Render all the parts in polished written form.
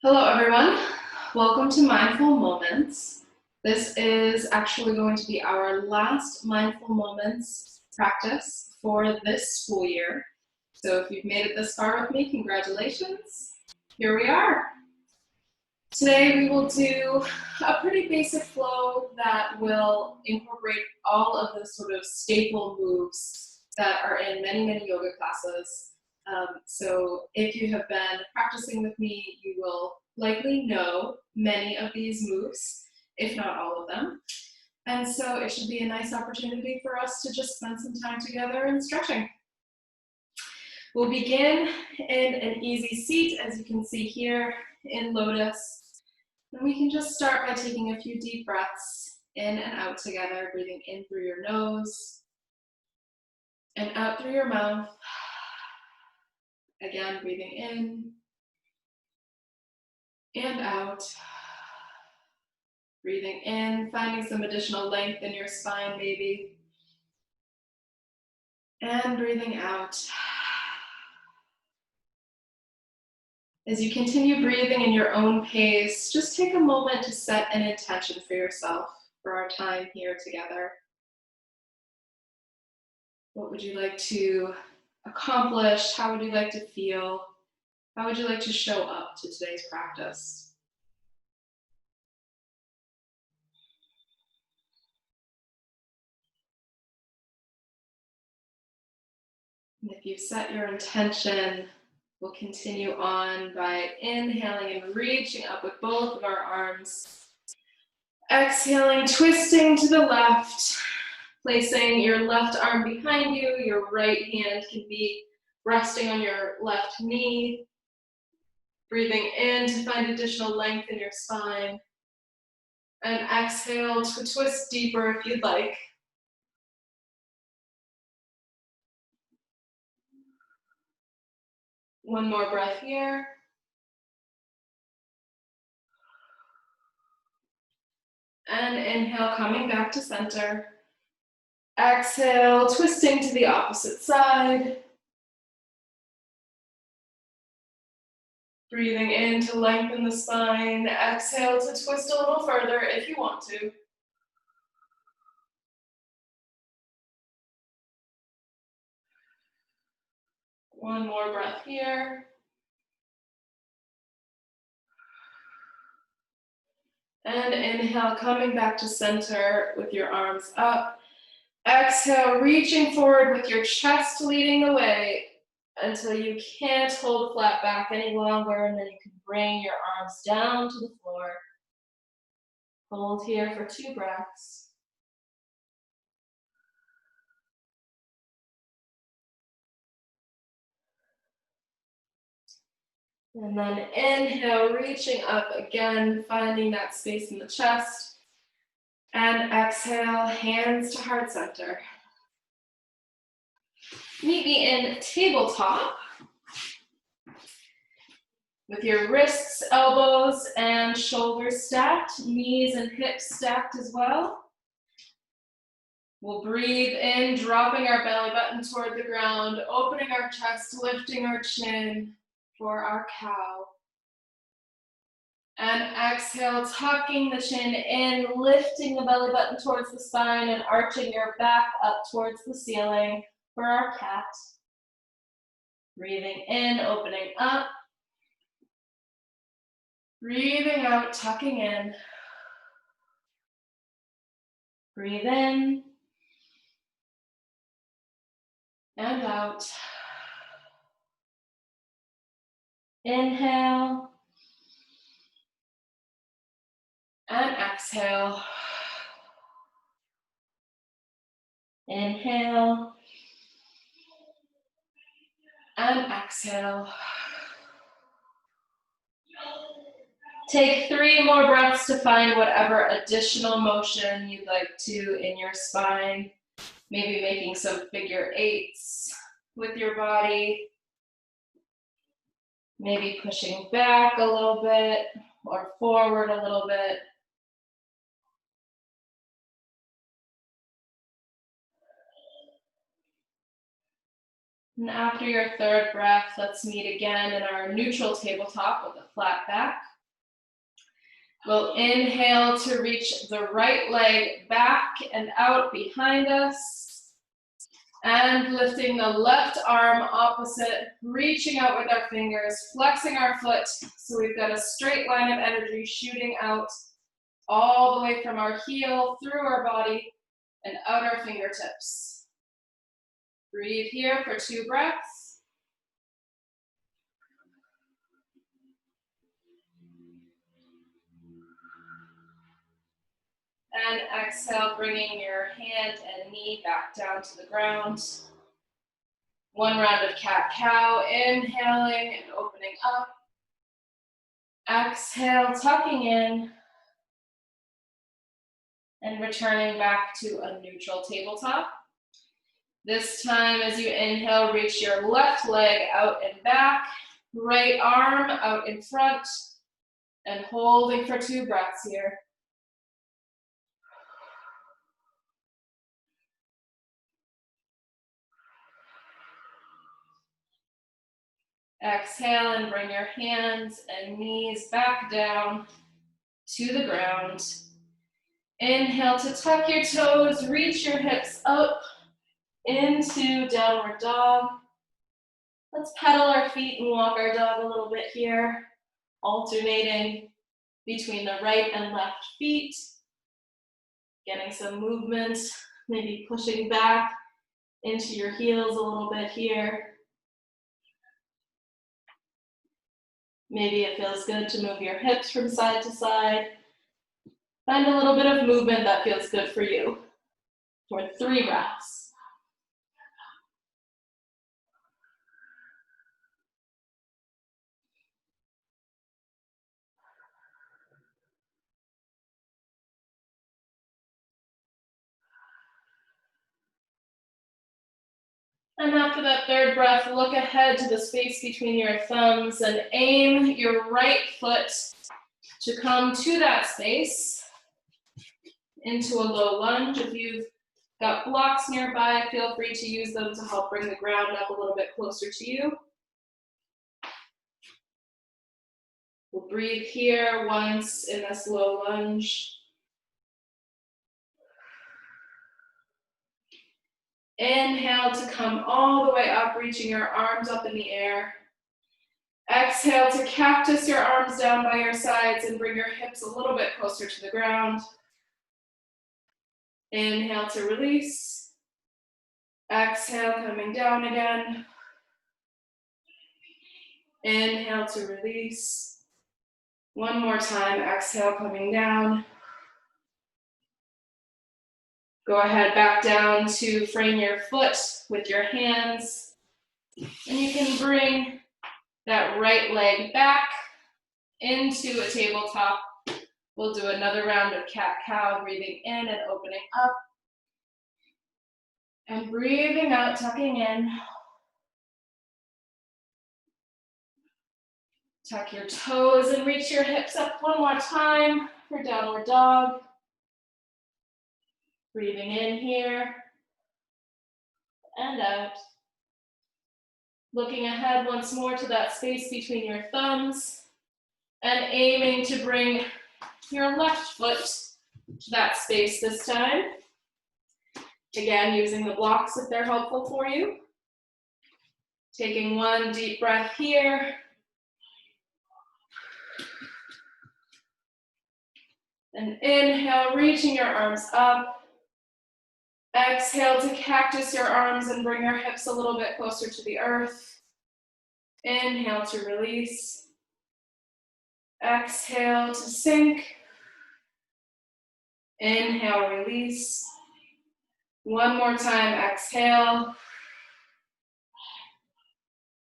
Hello, everyone. Welcome to Mindful Moments. This is actually going to be our last Mindful Moments practice for this school year. So if you've made it this far with me, congratulations. Here we are. Today we will do a pretty basic flow that will incorporate all of the sort of staple moves that are in many yoga classes. So if you have been practicing with me, you will likely know many of these moves, if not all of them. And so it should be a nice opportunity for us to just spend some time together in stretching. We'll begin in an easy seat, as you can see here in lotus. And we can just start by taking a few deep breaths in and out together, breathing in through your nose and out through your mouth. Again, breathing in and out. Breathing in, finding some additional length in your spine maybe. And breathing out. As you continue breathing in your own pace, just take a moment to set an intention for yourself for our time here together. What would you like to accomplish? How would you like to feel? How would you like to show up to today's practice? And if you've set your intention, we'll continue on by inhaling and reaching up with both of our arms. Exhaling, twisting to the left, placing your left arm behind you. Your right hand can be resting on your left knee. Breathing in to find additional length in your spine. And exhale to twist deeper if you'd like. One more breath here. And inhale, coming back to center. Exhale, twisting to the opposite side. Breathing in to lengthen the spine. Exhale to twist a little further if you want to. One more breath here. And inhale, coming back to center with your arms up. Exhale, reaching forward with your chest leading the way until you can't hold flat back any longer, and then you can bring your arms down to the floor. Hold here for 2 breaths. And then inhale, reaching up again, finding that space in the chest. And exhale, hands to heart center. Meet me in tabletop with your wrists, elbows, and shoulders stacked, knees and hips stacked as well. We'll breathe in, dropping our belly button toward the ground, opening our chest, lifting our chin for our cow. And exhale, tucking the chin in, lifting the belly button towards the spine and arching your back up towards the ceiling for our cat. Breathing in, opening up. Breathing out, tucking in. Breathe in and out. Inhale and exhale. Inhale and exhale. Take 3 more breaths to find whatever additional motion you'd like to in your spine. Maybe making some figure 8s with your body. Maybe pushing back a little bit or forward a little bit. And after your 3rd breath, let's meet again in our neutral tabletop with a flat back. We'll inhale to reach the right leg back and out behind us. And lifting the left arm opposite, reaching out with our fingers, flexing our foot so we've got a straight line of energy shooting out all the way from our heel through our body and out our fingertips. Breathe here for 2 breaths. And exhale, bringing your hand and knee back down to the ground. 1 round of cat-cow, inhaling and opening up. Exhale, tucking in. And returning back to a neutral tabletop. This time, as you inhale, reach your left leg out and back, right arm out in front, and holding for 2 breaths here. Exhale and bring your hands and knees back down to the ground. Inhale to tuck your toes, reach your hips up into downward dog. Let's pedal our feet and walk our dog a little bit here, alternating between the right and left feet, getting some movement, maybe pushing back into your heels a little bit here. Maybe it feels good to move your hips from side to side. Find a little bit of movement that feels good for you for 3 breaths. And after that 3rd breath, look ahead to the space between your thumbs and aim your right foot to come to that space into a low lunge. If you've got blocks nearby, feel free to use them to help bring the ground up a little bit closer to you. We'll breathe here once in this low lunge. Inhale to come all the way up, reaching your arms up in the air. Exhale to cactus your arms down by your sides and bring your hips a little bit closer to the ground. Inhale to release. Exhale, coming down again. Inhale to release. 1 more time, exhale, coming down. Go ahead, back down to frame your foot with your hands. And you can bring that right leg back into a tabletop. We'll do another round of cat-cow, breathing in and opening up. And breathing out, tucking in. Tuck your toes and reach your hips up 1 more time for downward dog. Breathing in here and out. Looking ahead once more to that space between your thumbs and aiming to bring your left foot to that space this time. Again, using the blocks if they're helpful for you. Taking 1 deep breath here. And inhale, reaching your arms up. Exhale to cactus your arms and bring your hips a little bit closer to the earth. Inhale to release. Exhale to sink. Inhale, release. 1 more time, exhale.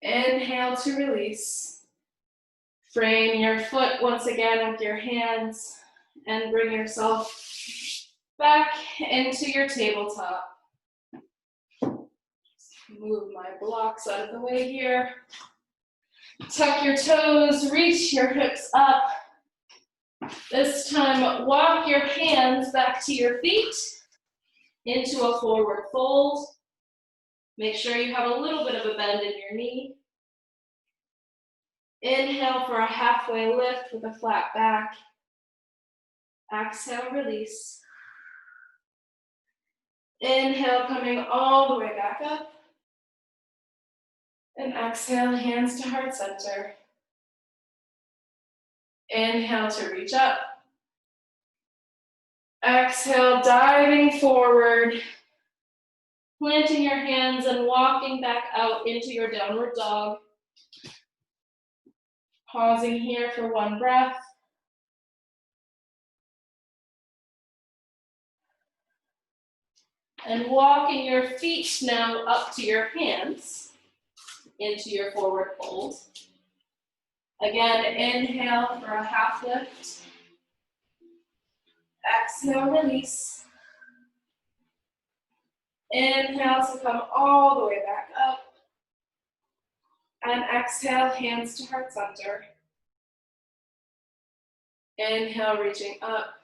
Inhale to release. Frame your foot once again with your hands and bring yourself back into your tabletop. Move my blocks out of the way here. Tuck your toes, reach your hips up. This time, walk your hands back to your feet into a forward fold. Make sure you have a little bit of a bend in your knee. Inhale for a halfway lift with a flat back. Exhale, release. Inhale, coming all the way back up. And exhale, hands to heart center. Inhale to reach up. Exhale, diving forward. Planting your hands and walking back out into your downward dog. Pausing here for one breath. And walking your feet now up to your hands into your forward fold. Again, inhale for a half lift. Exhale, release. Inhale to come all the way back up. And exhale, hands to heart center. Inhale, reaching up.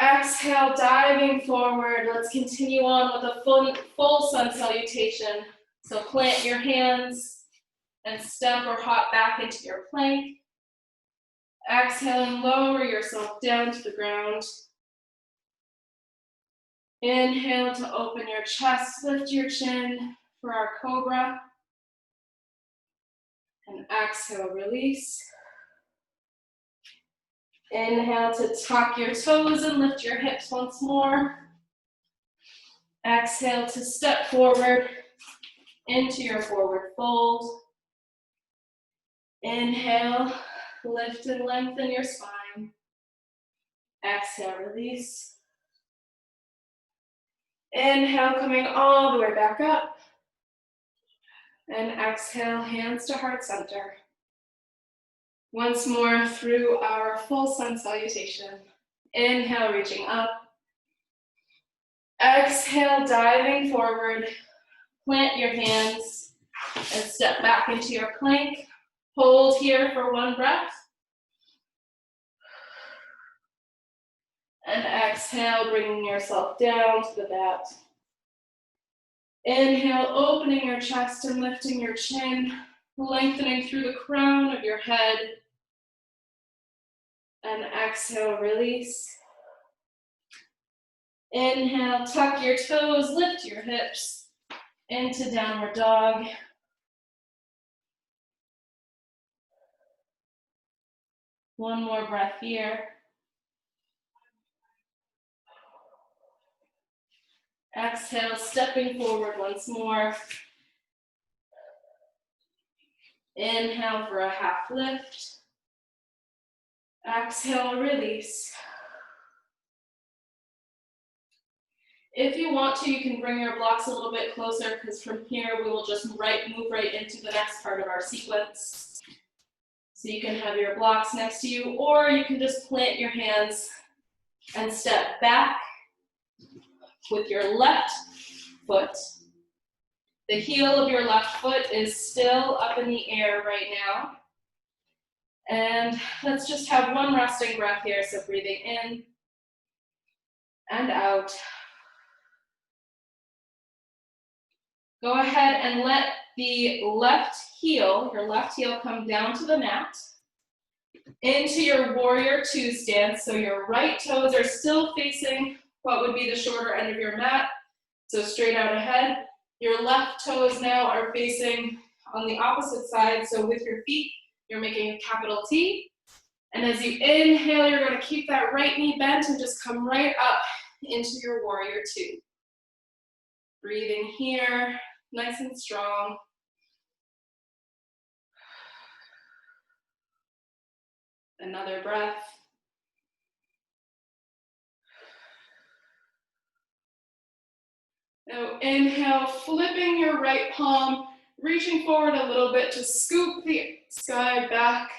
Exhale, diving forward. Let's continue on with a full sun salutation. So plant your hands and step or hop back into your plank. Exhale and lower yourself down to the ground. Inhale to open your chest, lift your chin for our cobra. And exhale, release. Inhale to tuck your toes and lift your hips once more. Exhale to step forward into your forward fold. Inhale, lift and lengthen your spine. Exhale, release. Inhale, coming all the way back up. And exhale, hands to heart center. Once more through our full sun salutation. Inhale, reaching up. Exhale, diving forward. Plant your hands and step back into your plank. Hold here for one breath. And exhale, bringing yourself down to the mat. Inhale, opening your chest and lifting your chin, lengthening through the crown of your head. And exhale, release. Inhale, tuck your toes, lift your hips into downward dog. One more breath here. Exhale, stepping forward once more. Inhale for a half lift. Exhale, release. If you want to, you can bring your blocks a little bit closer because from here we will just move right into the next part of our sequence. So you can have your blocks next to you, or you can just plant your hands and step back with your left foot. The heel of your left foot is still up in the air right now. And let's just have one resting breath here. So breathing in and out. Go ahead and let the left heel, your left heel, come down to the mat into your warrior two stance. So your right toes are still facing what would be the shorter end of your mat. So straight out ahead. Your left toes now are facing on the opposite side. So with your feet, you're making a capital T. And as you inhale, you're going to keep that right knee bent and just come right up into your warrior two. Breathing here, nice and strong. Another breath. Now inhale, flipping your right palm, reaching forward a little bit to scoop the sky back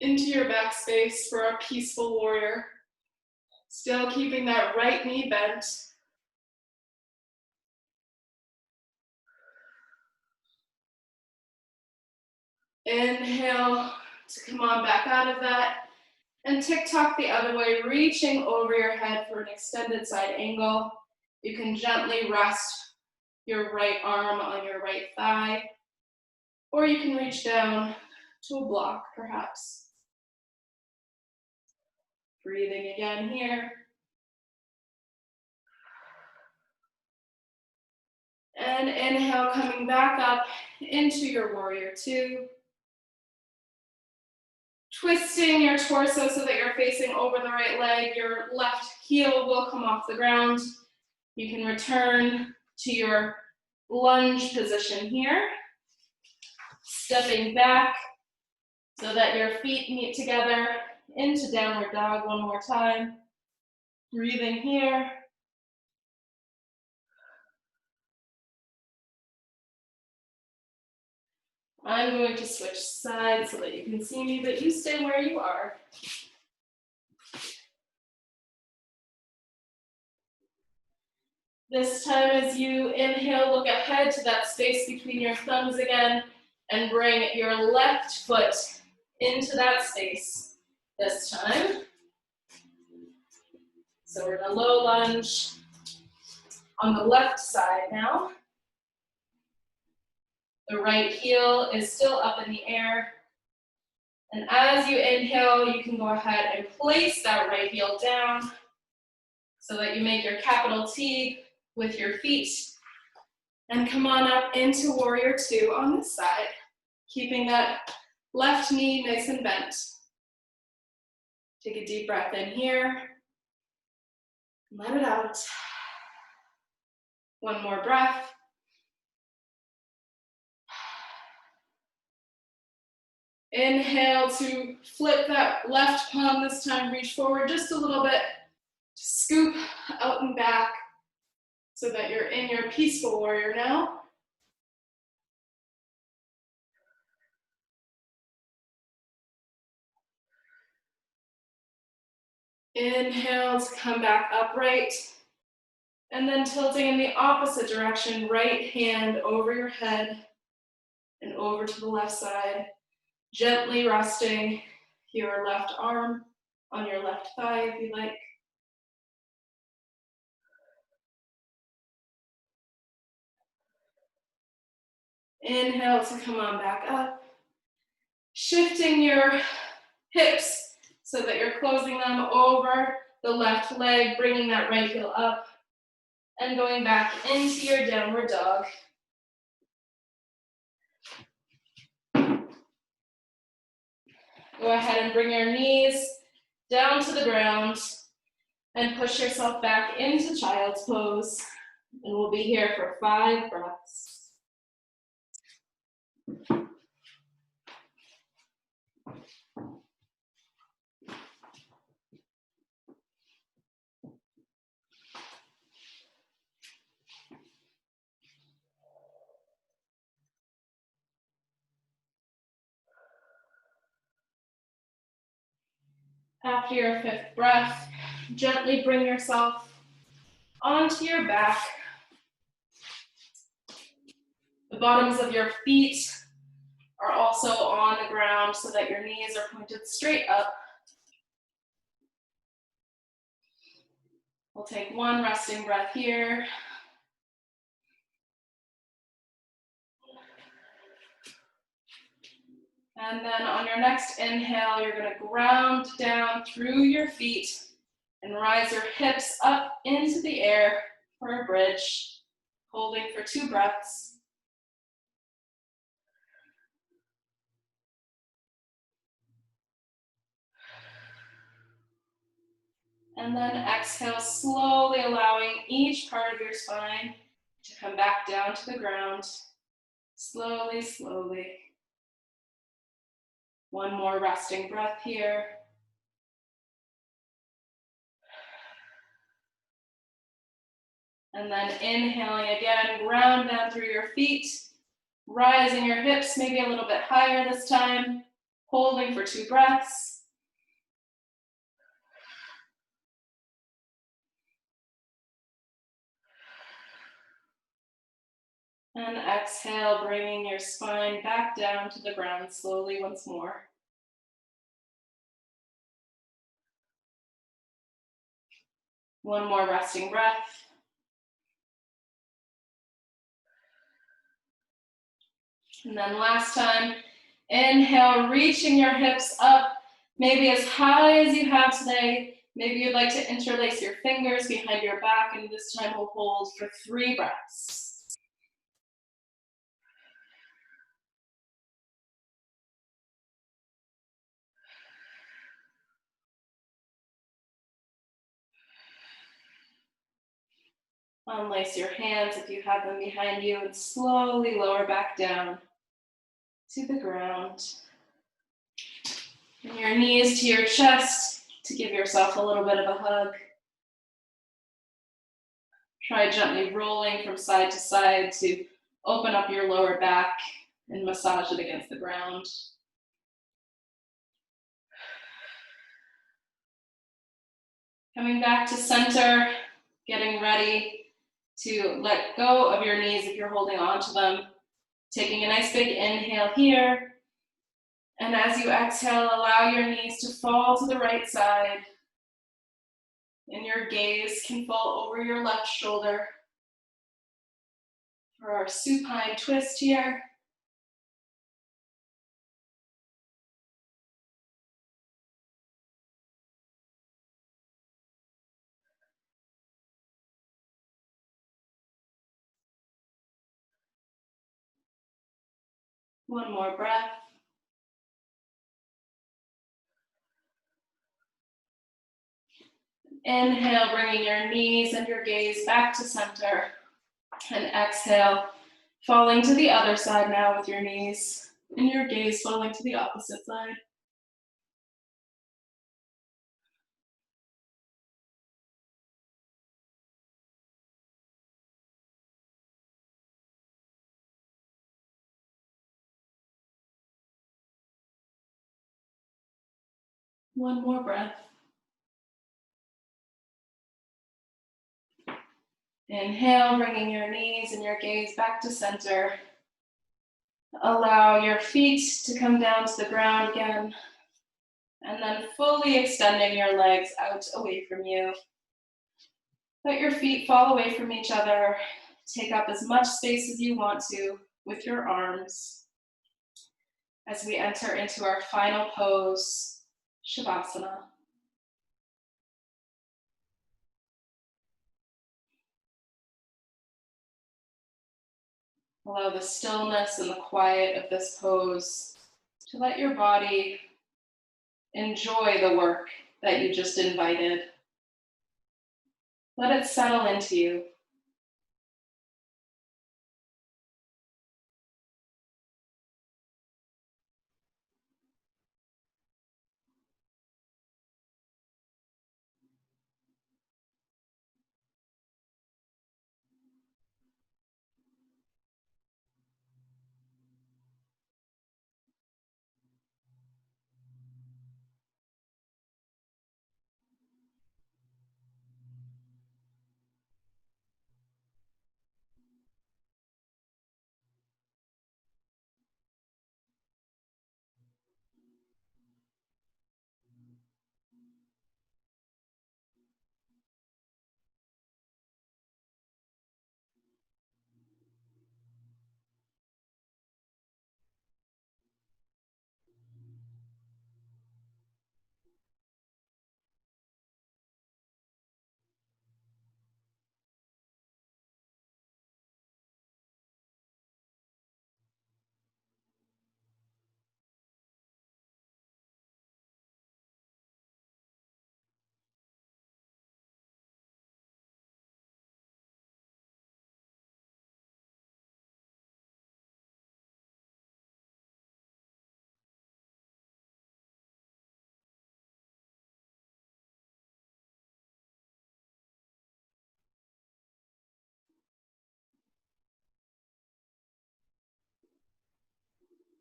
into your back space for a peaceful warrior. Still keeping that right knee bent. Inhale to come on back out of that. And tick-tock the other way, reaching over your head for an extended side angle. You can gently rest your right arm on your right thigh, or you can reach down to a block, perhaps. Breathing again here. And inhale, coming back up into your warrior two. Twisting your torso so that you're facing over the right leg. Your left heel will come off the ground. You can return to your lunge position here. Stepping back so that your feet meet together into downward dog one more time. Breathing here. I'm going to switch sides so that you can see me, but you stay where you are. This time as you inhale, look ahead to that space between your thumbs again and bring your left foot into that space this time. So we're in a low lunge on the left side now. The right heel is still up in the air. And as you inhale, you can go ahead and place that right heel down so that you make your capital T with your feet. And come on up into warrior two on this side, keeping that left knee nice and bent. Take a deep breath in here. Let it out. One more breath. Inhale to flip that left palm this time, reach forward just a little bit. Scoop out and back so that you're in your peaceful warrior now. Inhale to come back upright. And then tilting in the opposite direction, right hand over your head and over to the left side. Gently resting your left arm on your left thigh if you like. Inhale to come on back up. Shifting your hips so that you're closing them over the left leg, bringing that right heel up and going back into your downward dog. Go ahead and bring your knees down to the ground and push yourself back into child's pose. And we'll be here for 5 breaths. After your 5th breath, gently bring yourself onto your back. The bottoms of your feet are also on the ground so that your knees are pointed straight up. We'll take one resting breath here. And then on your next inhale, you're going to ground down through your feet and rise your hips up into the air for a bridge, holding for 2 breaths. And then exhale, slowly allowing each part of your spine to come back down to the ground. Slowly, slowly. One more resting breath here. And then inhaling again, ground down through your feet, rising your hips maybe a little bit higher this time, holding for 2 breaths. And exhale, bringing your spine back down to the ground slowly once more. One more resting breath. And then last time, inhale, reaching your hips up, maybe as high as you have today, Maybe you'd like to interlace your fingers behind your back, and this time we'll hold for 3 breaths. Unlace your hands if you have them behind you and slowly lower back down to the ground. Bring your knees to your chest to give yourself a little bit of a hug. Try gently rolling from side to side to open up your lower back and massage it against the ground. Coming back to center, getting ready to let go of your knees if you're holding on to them. Taking a nice big inhale here. And as you exhale, allow your knees to fall to the right side. And your gaze can fall over your left shoulder. For our supine twist here. One more breath. Inhale, bringing your knees and your gaze back to center. And exhale, falling to the other side now with your knees and your gaze falling to the opposite side. One more breath. Inhale, bringing your knees and your gaze back to center. Allow your feet to come down to the ground again. And then fully extending your legs out away from you. Let your feet fall away from each other. Take up as much space as you want to with your arms as we enter into our final pose, Shavasana. Allow the stillness and the quiet of this pose to let your body enjoy the work that you just invited. Let it settle into you.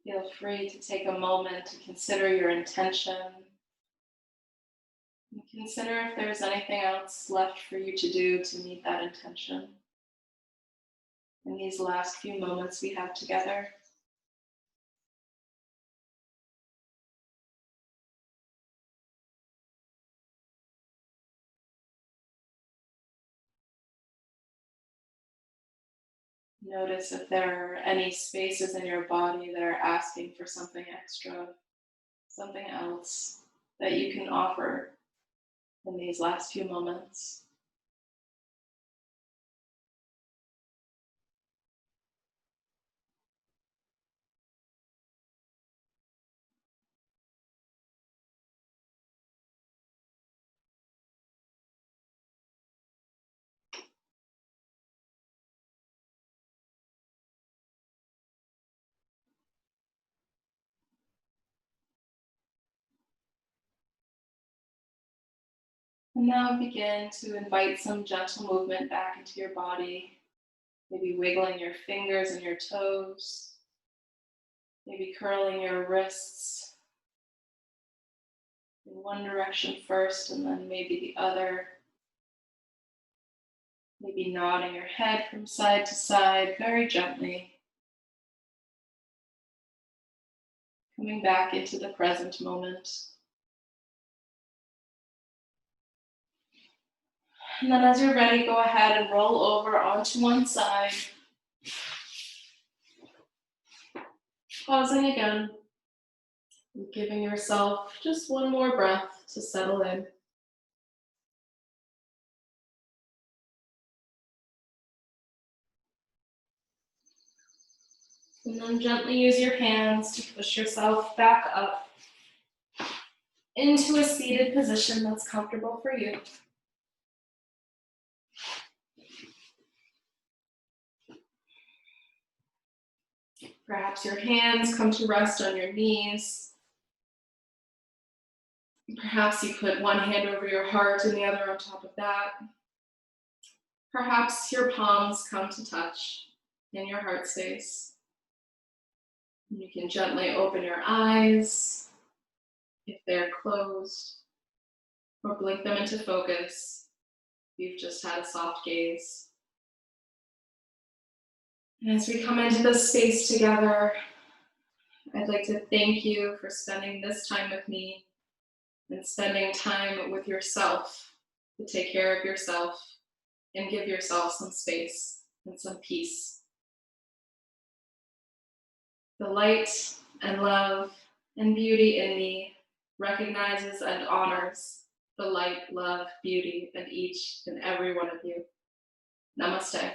Feel free to take a moment to consider your intention. And consider if there's anything else left for you to do to meet that intention in these last few moments we have together. Notice if there are any spaces in your body that are asking for something extra, something else that you can offer in these last few moments. And now begin to invite some gentle movement back into your body, maybe wiggling your fingers and your toes, maybe curling your wrists in one direction first and then maybe the other. Maybe nodding your head from side to side very gently. Coming back into the present moment. And then as you're ready, go ahead and roll over onto one side. Pausing again. And giving yourself just one more breath to settle in. And then gently use your hands to push yourself back up into a seated position that's comfortable for you. Perhaps your hands come to rest on your knees. Perhaps you put one hand over your heart and the other on top of that. Perhaps your palms come to touch in your heart space. You can gently open your eyes if they're closed, or blink them into focus if you've just had a soft gaze. And as we come into this space together, I'd like to thank you for spending this time with me and spending time with yourself to take care of yourself and give yourself some space and some peace. The light and love and beauty in me recognizes and honors the light, love, beauty in each and every one of you. Namaste.